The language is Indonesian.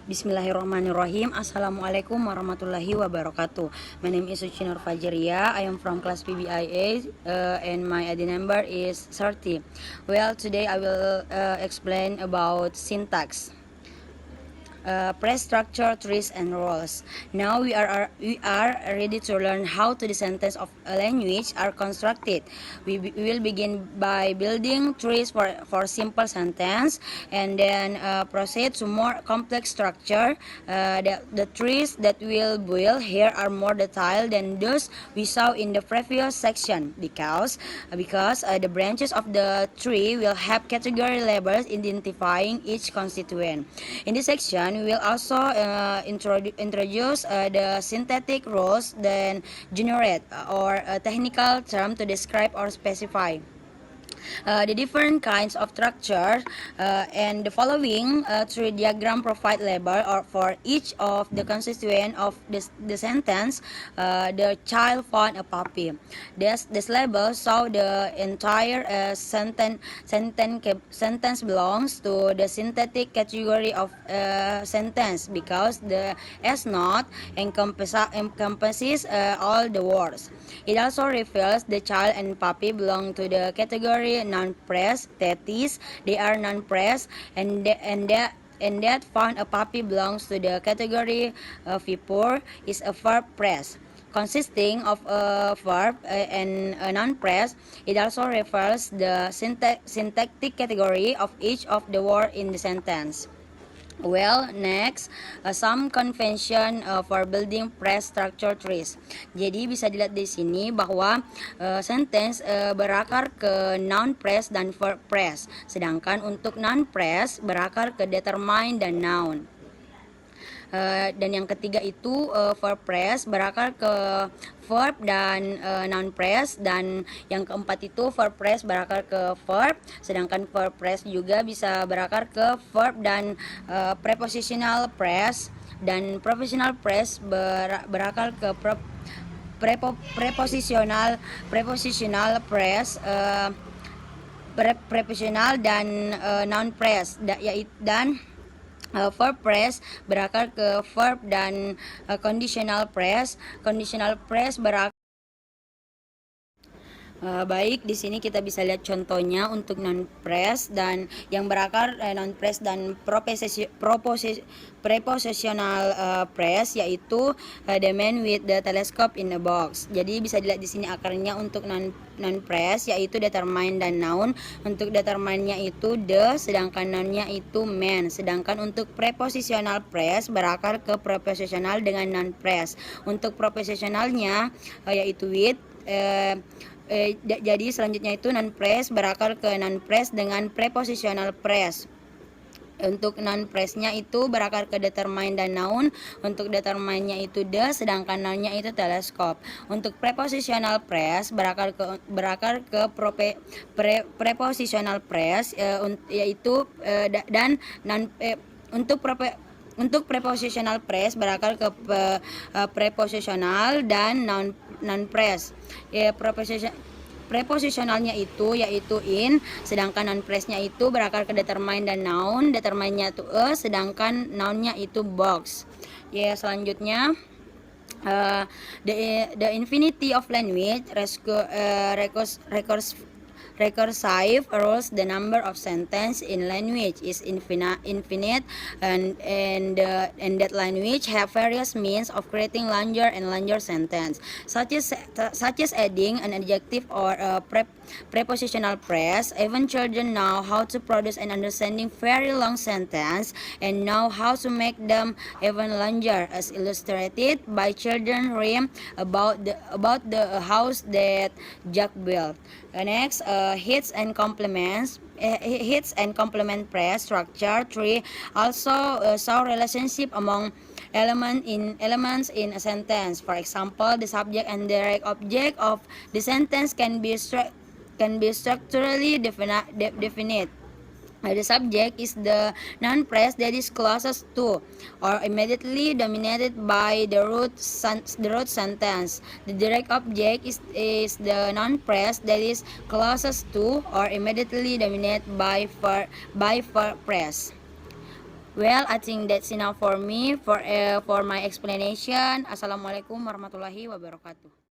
Bismillahirrahmanirrahim. Assalamualaikum warahmatullahi wabarakatuh. My name is Sucinur Fajaria. I am from class PBIA and my ID number is 30. Well, today I will explain about syntax. Press structure, trees, and rules. Now we are ready to learn how the sentence of a language are constructed. We will begin by building trees for simple sentence, and then proceed to more complex structure. The trees that we'll build here are more detailed than those we saw in the previous section because the branches of the tree will have category labels identifying each constituent. In this section, we will also introduce the synthetic rules, then generate or a technical term to describe or specify the different kinds of structure, and the following tree diagram provide label or for each of the constituent of the sentence. The child found a puppy. This label show the entire sentence belongs to the synthetic category of sentence because the S note encompasses all the words. It also reveals the child and puppy belong to the category non-press, tetis. They are non-press, and that found a puppy belongs to the category vipor is a verb press. Consisting of a verb and a non-press, it also refers the syntactic category of each of the word in the sentence. Well, next, some convention for building press structure trees. Jadi bisa dilihat di sini bahwa sentence berakar ke noun press dan verb press. Sedangkan untuk noun press berakar ke determine dan noun. Dan yang ketiga itu verb press berakar ke verb dan noun press, dan yang keempat itu verb press berakar ke verb, sedangkan verb press juga bisa berakar ke verb dan prepositional press, dan professional press berakar ke prepositional press, prepositional dan noun press, dan verb press berakar ke verb dan conditional press berakar. Baik, di sini kita bisa lihat contohnya untuk non press dan yang berakar non press dan prepositional press, yaitu the man with the telescope in the box. Jadi bisa dilihat di sini akarnya untuk non press yaitu determine dan noun. Untuk determine-nya itu the, sedangkan noun-nya itu man. Sedangkan untuk prepositional press berakar ke prepositional dengan non press. Untuk prepositionalnya yaitu with. Jadi selanjutnya itu non press berakar ke non press dengan prepositional press. Untuk non pressnya itu berakar ke determine dan noun. Untuk determine-nya itu the, sedangkan noun-nya itu telescope. Untuk prepositional press berakar ke prepositional press yaitu dan non untuk prepositional press berakar ke prepositional dan non press. Prepositionalnya itu yaitu in, sedangkan non pressnya itu berakar ke determine dan noun. Determine-nya itu sedangkan noun-nya itu box. Selanjutnya the infinity of language recursive rules. The number of sentence in language is infinite, and that language have various means of creating longer and longer sentence, such as adding an adjective or a prepositional press. Even children know how to produce and understanding very long sentence and know how to make them even longer, as illustrated by children rhyme about the house that Jack built. Next, hits and complement press structure tree also show relationship among elements in a sentence. For example, the subject and direct object of the sentence can be structurally definite. The subject is the noun press that is closest to or immediately dominated by the root sentence. The direct object is the noun press that is closest to or immediately dominated by verb press. Well, I think that's enough for me for my explanation. Assalamualaikum warahmatullahi wabarakatuh.